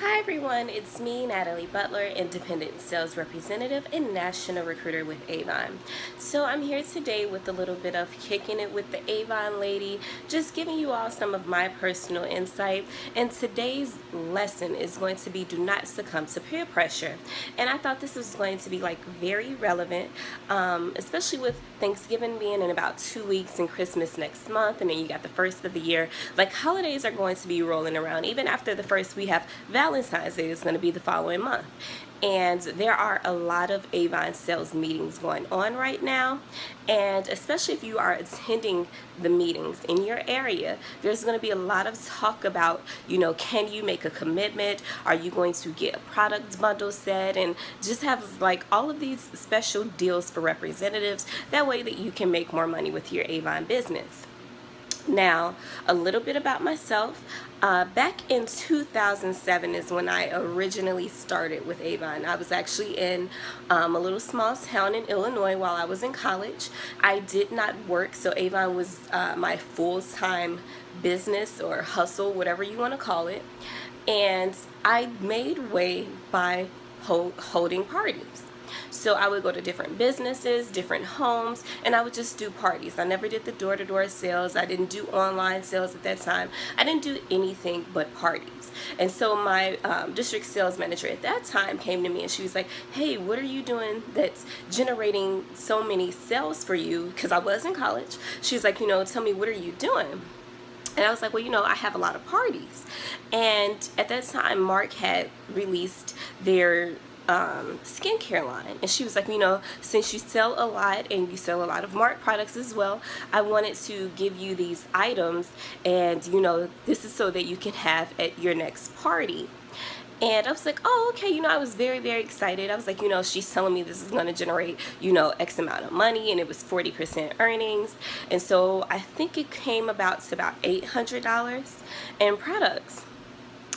Hi everyone, it's me, Natalie Butler, Independent Sales Representative and National Recruiter with Avon. So I'm here today with a little bit of kicking it with the Avon lady, just giving you all some of my personal insight. And today's lesson is going to be do not succumb to peer pressure. And I thought this was going to be very relevant, especially with Thanksgiving being in about 2 weeks and Christmas next month, and then you got the first of the year. Holidays are going to be rolling around. Even after the first, we have Valentine's Day is going to be the following month. And there are a lot of Avon sales meetings going on right now. And especially if you are attending the meetings in your area, there's going to be a lot of talk about, can you make a commitment? Are you going to get a product bundle set? And just have all of these special deals for representatives. That way that you can make more money with your Avon business. Now, a little bit about myself. Back in 2007 is when I originally started with Avon. I was actually in a little small town in Illinois while I was in college. I did not work, so Avon was my full-time business or hustle, whatever you want to call it. And I made way by holding parties. So I would go to different businesses, different homes, and I would just do parties. I never did the door-to-door sales. I didn't do online sales at that time. I didn't do anything but parties. And so my district sales manager at that time came to me and she was like, hey, what are you doing that's generating so many sales for you? Because I was in college. She was like, tell me, what are you doing? And I was like, well, I have a lot of parties. And at that time, Mark had released their skincare line, and she was like, since you sell a lot and you sell a lot of Mark products as well, I wanted to give you these items, and this is so that you can have at your next party. And I was like, oh, okay, I was very, very excited. I was like, she's telling me this is going to generate, X amount of money, and it was 40% earnings. And so I think it came about to about $800 in products.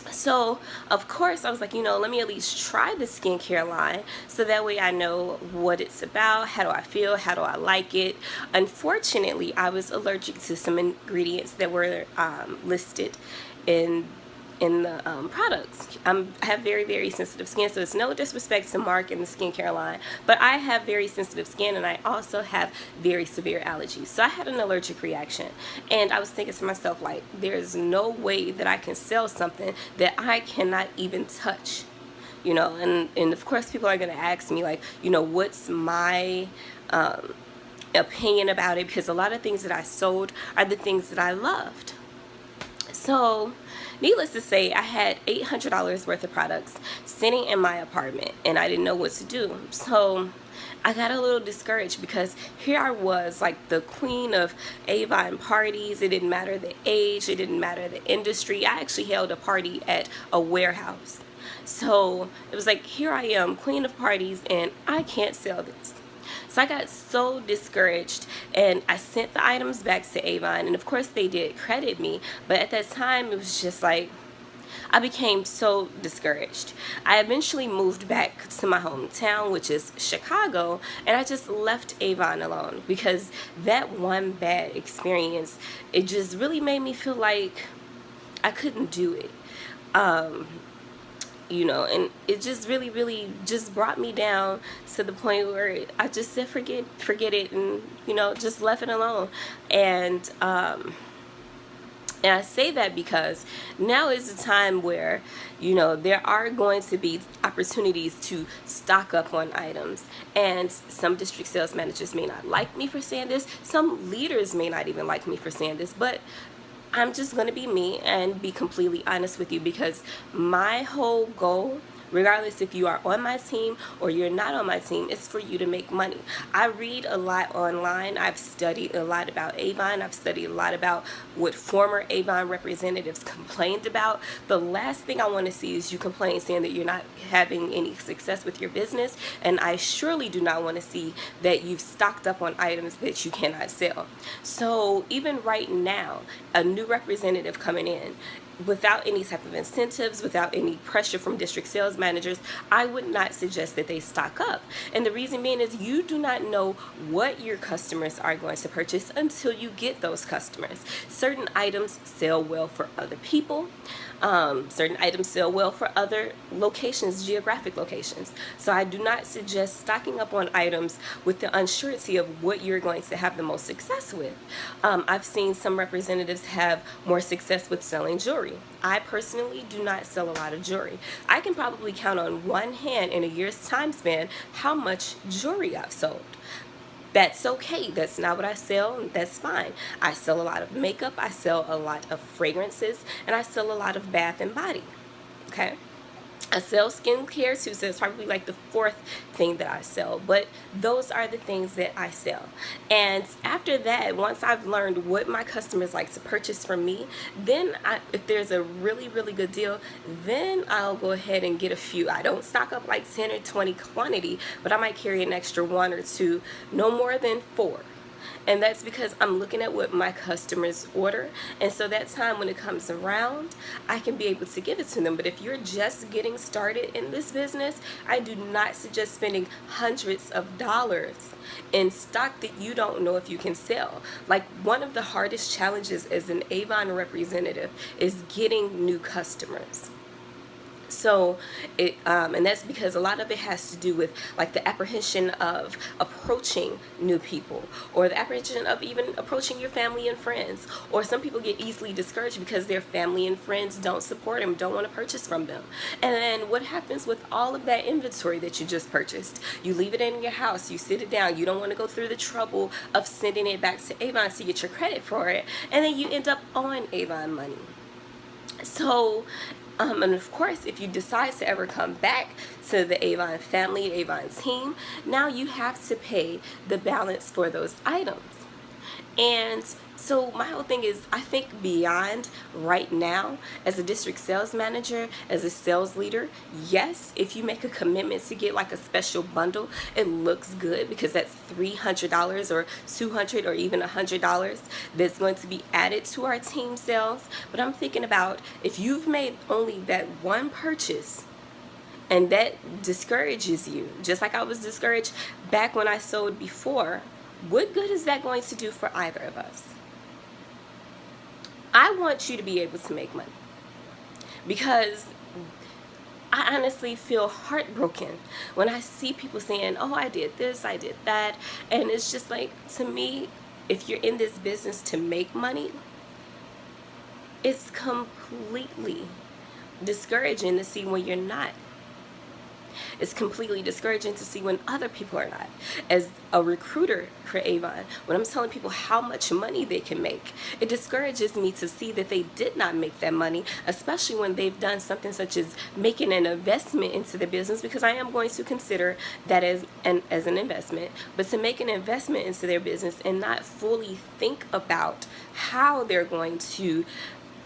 So, of course, I was like, let me at least try the skincare line so that way I know what it's about, how do I feel, how do I like it. Unfortunately, I was allergic to some ingredients that were listed in the products. I have very, very sensitive skin, so it's no disrespect to Mark and the skincare line, but I have very sensitive skin and I also have very severe allergies. So I had an allergic reaction, and I was thinking to myself, there's no way that I can sell something that I cannot even touch. And of course people are going to ask me what's my opinion about it, because a lot of things that I sold are the things that I loved. So, needless to say, I had $800 worth of products sitting in my apartment, and I didn't know what to do. So, I got a little discouraged because here I was, the queen of Avon parties. It didn't matter the age, it didn't matter the industry. I actually held a party at a warehouse. So, it was here I am, queen of parties, and I can't sell this. So I got so discouraged, and I sent the items back to Avon, and of course they did credit me, but at that time it was just I became so discouraged. I eventually moved back to my hometown, which is Chicago, and I just left Avon alone because that one bad experience, it just really made me feel like I couldn't do it. And it just really, really just brought me down to the point where I just said, forget it, and, just left it alone. And I say that because now is the time where, there are going to be opportunities to stock up on items. And some district sales managers may not like me for saying this. Some leaders may not even like me for saying this, but I'm just going to be me and be completely honest with you, because my whole goal, regardless if you are on my team or you're not on my team, is for you to make money. I read a lot online. I've studied a lot about Avon. I've studied a lot about what former Avon representatives complained about. The last thing I want to see is you complain saying that you're not having any success with your business, and I surely do not want to see that you've stocked up on items that you cannot sell. So even right now, a new representative coming in, without any type of incentives, without any pressure from district sales managers, I would not suggest that they stock up. And the reason being is you do not know what your customers are going to purchase until you get those customers. Certain items sell well for other people. Certain items sell well for other locations, geographic locations. So I do not suggest stocking up on items with the uncertainty of what you're going to have the most success with. I've seen some representatives have more success with selling jewelry. I personally do not sell a lot of jewelry. I can probably count on one hand in a year's time span how much jewelry I've sold. That's okay. That's not what I sell. That's fine. I sell a lot of makeup. I sell a lot of fragrances. And I sell a lot of bath and body. Okay? I sell skincare too, so it's probably like the fourth thing that I sell. But those are the things that I sell. And after that, once I've learned what my customers like to purchase from me, then if there's a really, really good deal, then I'll go ahead and get a few. I don't stock up like 10 or 20 quantity, but I might carry an extra one or two, no more than 4. And that's because I'm looking at what my customers order. And so that time when it comes around, I can be able to give it to them. But if you're just getting started in this business, I do not suggest spending hundreds of dollars in stock that you don't know if you can sell. Like, one of the hardest challenges as an Avon representative is getting new customers. So and that's because a lot of it has to do with like the apprehension of approaching new people, or the apprehension of even approaching your family and friends. Or some people get easily discouraged because their family and friends don't support them, don't want to purchase from them. And then what happens with all of that inventory that you just purchased? You leave it in your house, you sit it down, you don't want to go through the trouble of sending it back to Avon to get your credit for it, and then you end up owing Avon money. So and of course, if you decide to ever come back to the Avon family, Avon team, now you have to pay the balance for those items. And so my whole thing is, I think beyond right now, as a district sales manager, as a sales leader, yes, if you make a commitment to get like a special bundle, it looks good because that's $300 or $200 or even $100 that's going to be added to our team sales. But I'm thinking about, if you've made only that one purchase and that discourages you, just like I was discouraged back when I sold before, what good is that going to do for either of us? I want you to be able to make money, because I honestly feel heartbroken when I see people saying, oh, I did this, I did that. And it's just like, to me, if you're in this business to make money, it's completely discouraging to see when you're not. It's completely discouraging to see when other people are not. As a recruiter for Avon, when I'm telling people how much money they can make, it discourages me to see that they did not make that money, especially when they've done something such as making an investment into the business, because I am going to consider that as an investment. But to make an investment into their business and not fully think about how they're going to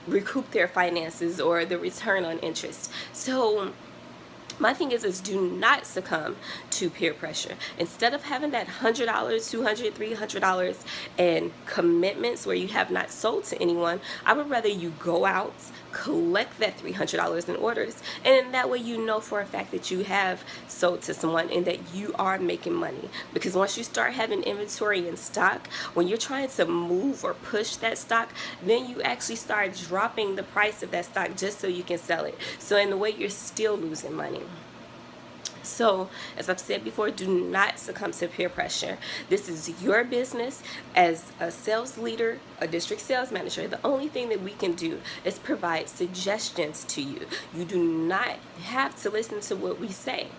recoup their finances or the return on interest. So my thing is do not succumb to peer pressure. Instead of having that $100, $200, $300 and commitments where you have not sold to anyone, I would rather you go out, collect that $300 in orders, and that way you know for a fact that you have sold to someone and that you are making money. Because once you start having inventory in stock, when you're trying to move or push that stock, then you actually start dropping the price of that stock just so you can sell it. So in a way, you're still losing money. So, as I've said before, do not succumb to peer pressure. This is your business. As a sales leader, a district sales manager, the only thing that we can do is provide suggestions to you. You do not have to listen to what we say.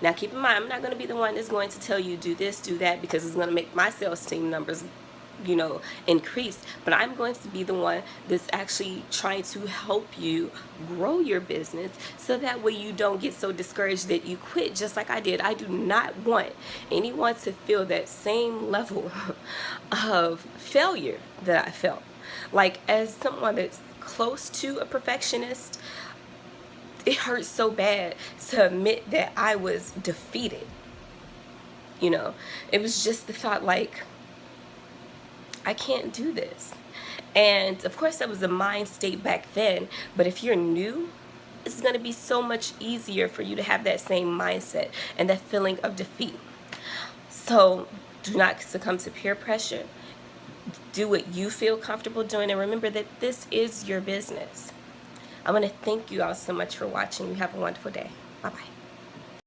Now, keep in mind, I'm not going to be the one that's going to tell you do this, do that, because it's going to make my sales team numbers increase. But I'm going to be the one that's actually trying to help you grow your business, so that way you don't get so discouraged that you quit, just like I did. I do not want anyone to feel that same level of failure that I felt. Like, as someone that's close to a perfectionist, it hurts so bad to admit that I was defeated. It was just the thought, like, I can't do this. And of course that was a mind state back then, but if you're new, it's going to be so much easier for you to have that same mindset and that feeling of defeat. So do not succumb to peer pressure. Do what you feel comfortable doing, and remember that this is your business. I want to thank you all so much for watching. You have a wonderful day. Bye-bye.